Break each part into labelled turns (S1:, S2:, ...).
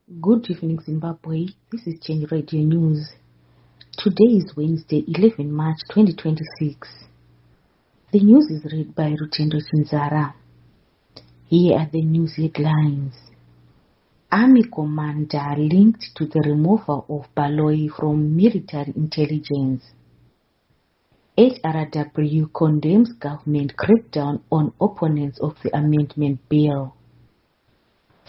S1: Good evening, Zimbabwe. This is Change Radio News. Today is Wednesday, 11 March 2026. The news is read by Rutendo Chinzara. Here are the news headlines. Army commander linked to the removal of Baloyi from military intelligence. HRW condemns government crackdown on opponents of the amendment bill.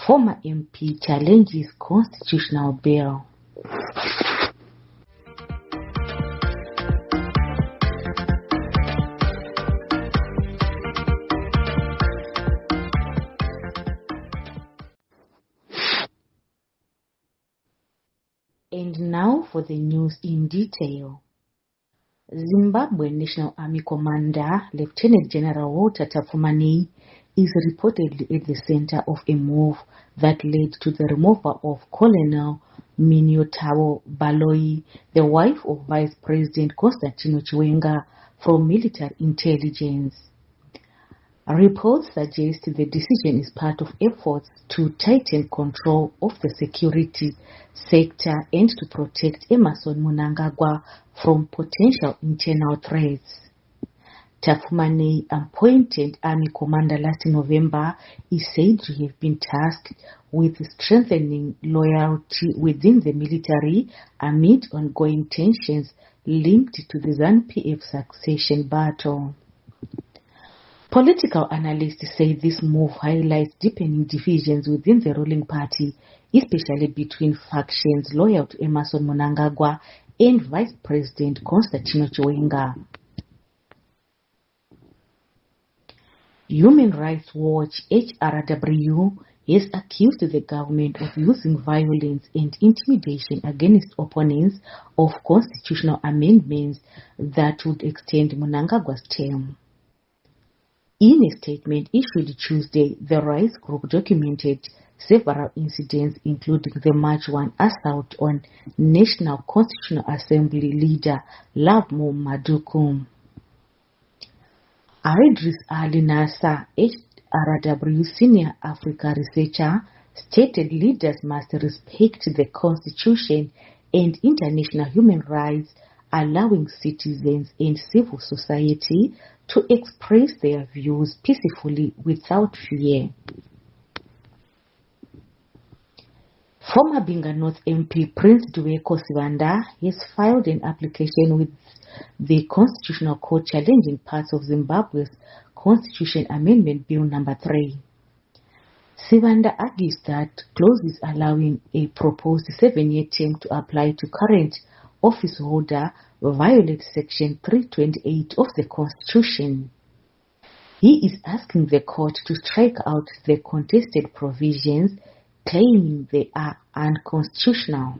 S1: Former MP challenges constitutional bill. And now for the news in detail. Zimbabwe National Army Commander Lieutenant General Walter Tafumanei is reportedly at the center of a move that led to the removal of Colonel Minotabo Baloyi, the wife of Vice President Constantino Chiwenga, from military intelligence. Reports suggest the decision is part of efforts to tighten control of the security sector and to protect Emmerson Mnangagwa from potential internal threats. Tafumanei, appointed Army Commander last November, is said to have been tasked with strengthening loyalty within the military amid ongoing tensions linked to the ZANU-PF succession battle. Political analysts say this move highlights deepening divisions within the ruling party, especially between factions loyal to Emmerson Mnangagwa and Vice President Constantino Chiwenga. Human Rights Watch HRW has accused the government of using violence and intimidation against opponents of constitutional amendments that would extend Mnangagwa's term. In a statement issued Tuesday, the rights group documented several incidents, including the March 1 assault on National Constitutional Assembly leader Lovemo Maduku. Idris Ali Nasser, HRW senior Africa researcher, stated leaders must respect the Constitution and international human rights, allowing citizens and civil society to express their views peacefully without fear. Former Binga North MP Prince Dueko Sibanda has filed an application with the Constitutional Court challenging parts of Zimbabwe's Constitution Amendment Bill No. 3. Sibanda argues that clauses allowing a proposed 7-year term to apply to current office holder violate Section 328 of the Constitution. He is asking the court to strike out the contested provisions, claiming they are unconstitutional.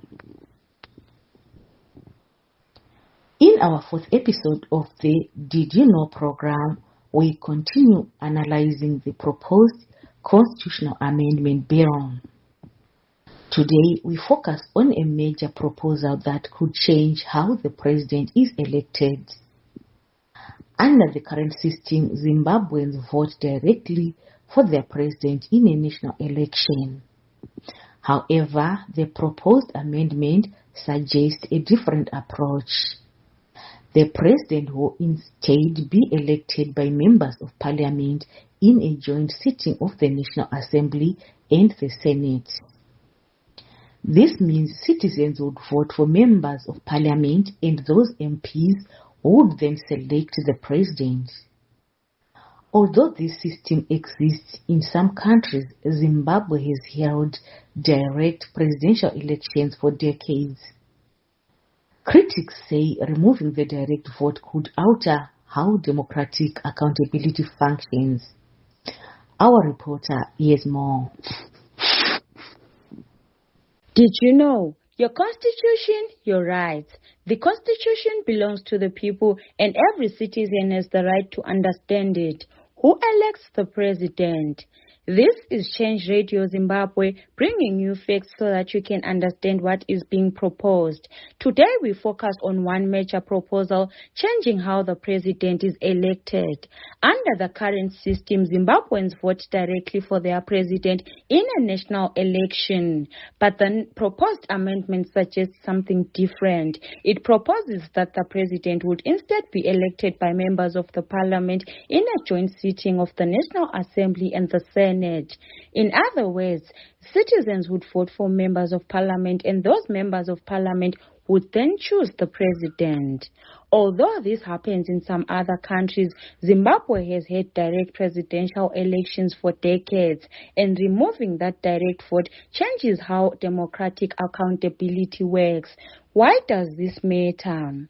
S1: In our fourth episode of the Did You Know program, we continue analyzing the proposed constitutional amendment bill. Today, we focus on a major proposal that could change how the president is elected. Under the current system, Zimbabweans vote directly for their president in a national election. However, the proposed amendment suggests a different approach. The president will instead be elected by members of parliament in a joint sitting of the National Assembly and the Senate. This means citizens would vote for members of parliament and those MPs would then select the president. Although this system exists in some countries, Zimbabwe has held direct presidential elections for decades. Critics say removing the direct vote could alter how democratic accountability functions. Our reporter hears more.
S2: Did you know? Your constitution, your rights. The constitution belongs to the people and every citizen has the right to understand it. Who elects the president? This is Change Radio Zimbabwe, bringing you facts so that you can understand what is being proposed. Today we focus on one major proposal, changing how the president is elected. Under the current system, Zimbabweans vote directly for their president in a national election. But the proposed amendment suggests something different. It proposes that the president would instead be elected by members of the parliament in a joint sitting of the National Assembly and the Senate. In other words, citizens would vote for members of parliament, and those members of parliament would then choose the president. Although this happens in some other countries, Zimbabwe has had direct presidential elections for decades, and removing that direct vote changes how democratic accountability works. Why does this matter?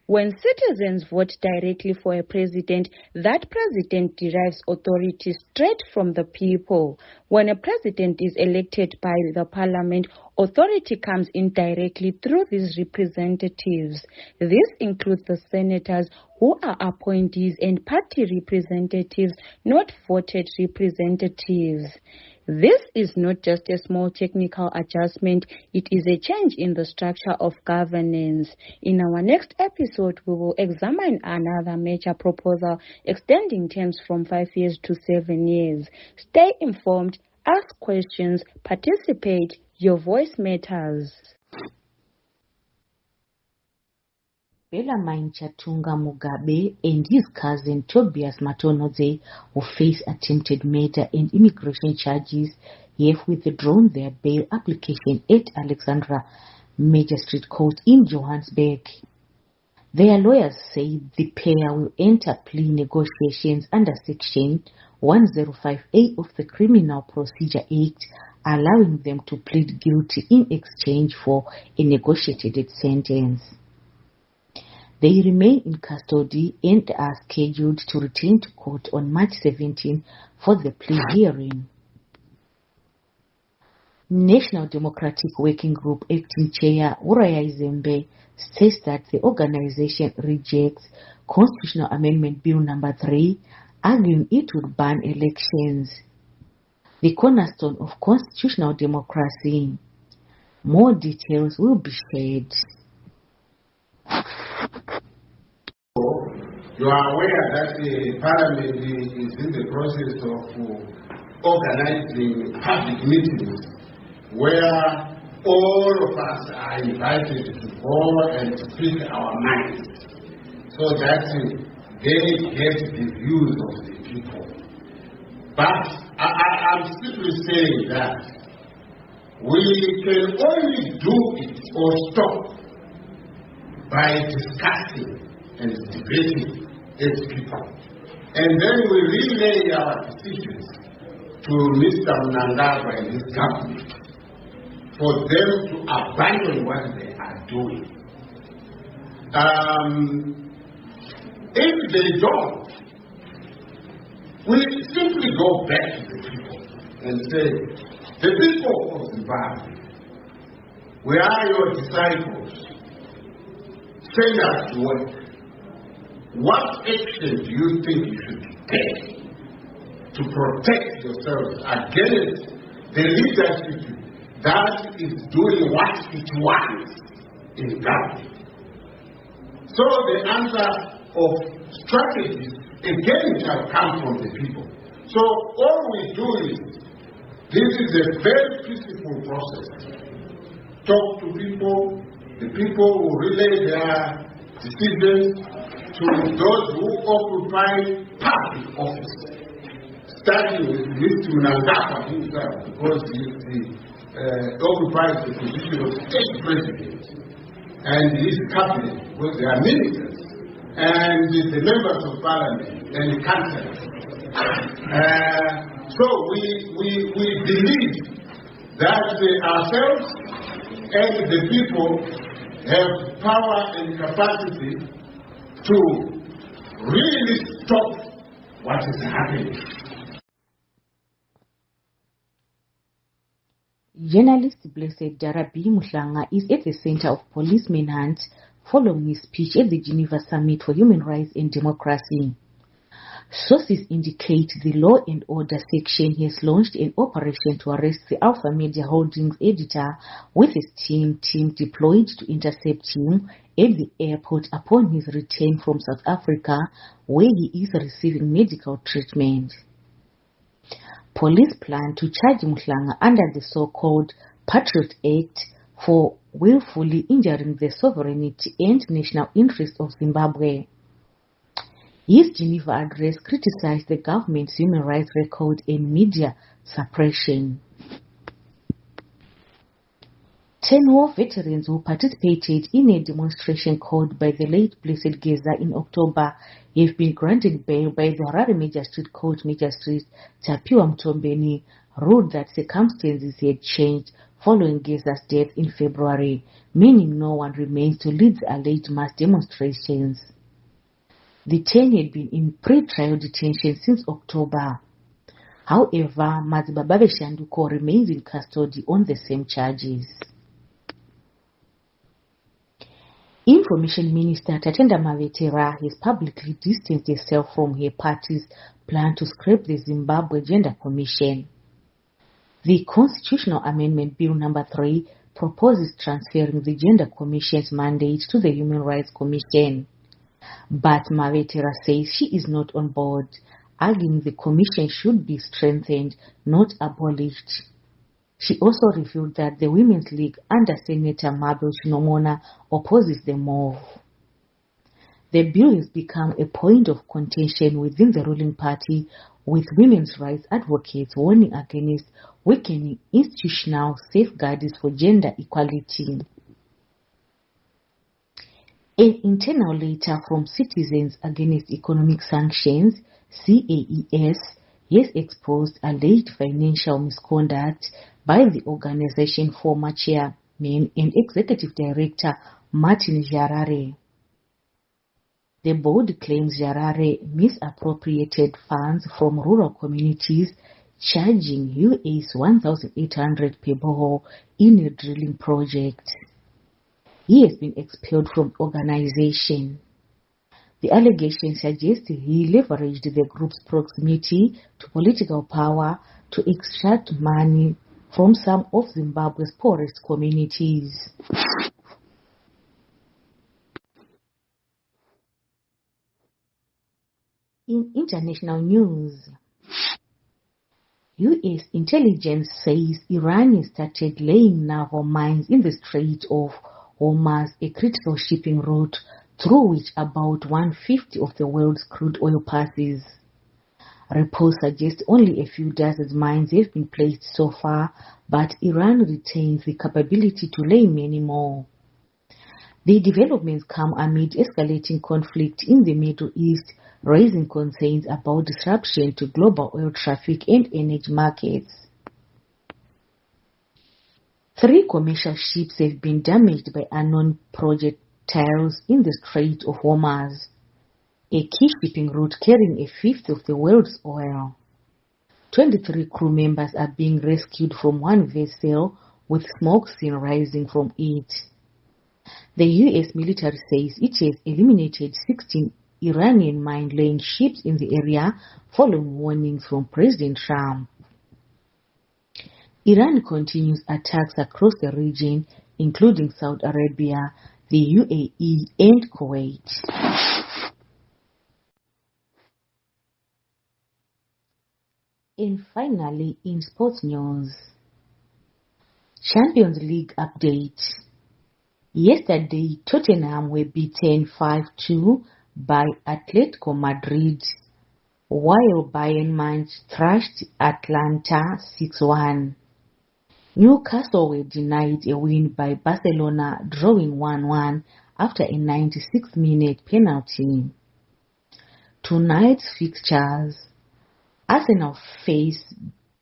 S2: When citizens vote directly for a president, that president derives authority straight from the people. When a president is elected by the parliament, authority comes in directly through these representatives. This includes the senators, who are appointees, and party representatives, not voted representatives. This is not just a small technical adjustment, it is a change in the structure of governance. In our next episode, we will examine another major proposal extending terms from 5 years to 7 years. Stay informed, ask questions, participate. Your voice matters.
S1: Bellarmine Chatunga Mugabe and his cousin Tobias Matonodze, who face attempted murder and immigration charges, have withdrawn their bail application at Alexandra Magistrate Court in Johannesburg. Their lawyers say the pair will enter plea negotiations under Section 105A of the Criminal Procedure Act, allowing them to plead guilty in exchange for a negotiated sentence. They remain in custody and are scheduled to return to court on March 17 for the plea hearing. National Democratic Working Group Acting Chair Uraya Izembe says that the organization rejects Constitutional Amendment Bill No. 3, arguing it would ban elections, the cornerstone of constitutional democracy. More details will be shared.
S3: You are aware that the Parliament is in the process of organizing public meetings where all of us are invited to go and speak our minds so that they get the views of the people. But I'm simply saying that we can only do it or stop by discussing and debating as people. And then we relay our decisions to Mr. Mnangagwa and his government for them to abandon what they are doing. If they don't, we simply go back to the people and say, the people of Zimbabwe, we are your disciples. Send us to work. What action do you think you should take to protect yourselves against the leadership that is doing what it wants in government? So the answer of strategies again shall come from the people. So all we do is, this is a very peaceful process. Talk to people, the people will relay their decisions to those who occupy public office, starting with Mr. Mnangagwa himself, because he occupies the position of state president, and his cabinet, because they are ministers, and the members of parliament, and the councillors. So we believe that ourselves and the people have power and capacity to really stop what is happening.
S1: Journalist Blessed Jarabi Muhlanga is at the center of police manhunt following his speech at the Geneva Summit for Human Rights and Democracy. Sources indicate the Law and Order section has launched an operation to arrest the Alpha Media Holdings editor, with his team deployed to intercept him at the airport upon his return from South Africa, where he is receiving medical treatment. Police plan to charge Mhlanga under the so-called Patriot Act for willfully injuring the sovereignty and national interest of Zimbabwe. His Geneva address criticized the government's human rights record and media suppression. 10 war veterans who participated in a demonstration called by the late Blessed Geza in October have been granted bail by the Harare Magistrate Court Magistrate Tapiwa Mtombeni ruled that circumstances had changed following Geza's death in February, meaning no one remains to lead the alleged mass demonstrations. The 10 had been in pre-trial detention since October. However, Mazibababe Shanduko remains in custody on the same charges. Information Minister Tatenda Mavetera has publicly distanced herself from her party's plan to scrap the Zimbabwe Gender Commission. The Constitutional Amendment Bill No. 3 proposes transferring the Gender Commission's mandate to the Human Rights Commission. But Mavetera says she is not on board, arguing the commission should be strengthened, not abolished. She also revealed that the Women's League under Senator Mabel Chinomona opposes the move. The bill has become a point of contention within the ruling party, with women's rights advocates warning against weakening institutional safeguards for gender equality. An internal letter from Citizens Against Economic Sanctions, CAES, has exposed alleged financial misconduct by the organization former chairman and executive director Martin Jarare. The board claims Jarare misappropriated funds from rural communities, charging US $1,800 per borehole in a drilling project. He has been expelled from the organization. The allegation suggests he leveraged the group's proximity to political power to extract money from some of Zimbabwe's poorest communities. In international news, US intelligence says Iran has started laying naval mines in the Strait of Hormuz, a critical shipping route through which about 1/50 of the world's crude oil passes. Reports suggest only a few dozen mines have been placed so far, but Iran retains the capability to lay many more. The developments come amid escalating conflict in the Middle East, raising concerns about disruption to global oil traffic and energy markets. 3 commercial ships have been damaged by unknown projectiles in the Strait of Hormuz, a key shipping route carrying 1/5 of the world's oil. 23 crew members are being rescued from one vessel, with smoke seen rising from it. The US military says it has eliminated 16 Iranian mine-laying ships in the area following warnings from President Trump. Iran continues attacks across the region, including Saudi Arabia, the UAE, and Kuwait. And finally, in sports news, Champions League update. Yesterday, Tottenham were beaten 5-2 by Atletico Madrid, while Bayern Munich thrashed Atlanta 6-1. Newcastle were denied a win by Barcelona, drawing 1-1 after a 96-minute penalty. Tonight's fixtures: Arsenal face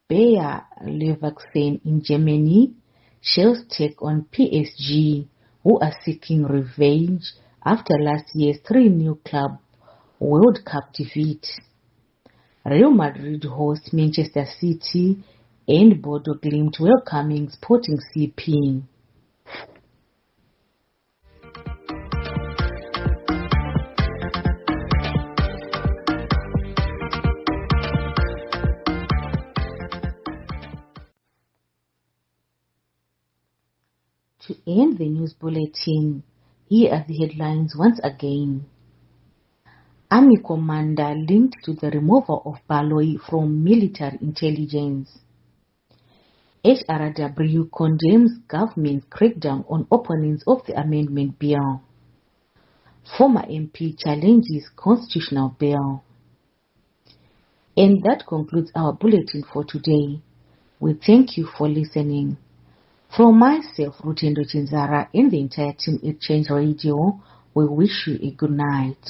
S1: Bayer Leverkusen in Germany. Chelsea take on PSG, who are seeking revenge after last year's 3-0 Club World Cup defeat. Real Madrid host Manchester City, and Bodo Glimt welcoming Sporting CP. To end the news bulletin, here are the headlines once again. Army commander linked to the removal of Baloyi from military intelligence. HRW condemns government's crackdown on opponents of the amendment bill. Former MP challenges constitutional bill. And that concludes our bulletin for today. We thank you for listening. From myself, Rutendo Chinzara, and the entire team at Change Radio, we wish you a good night.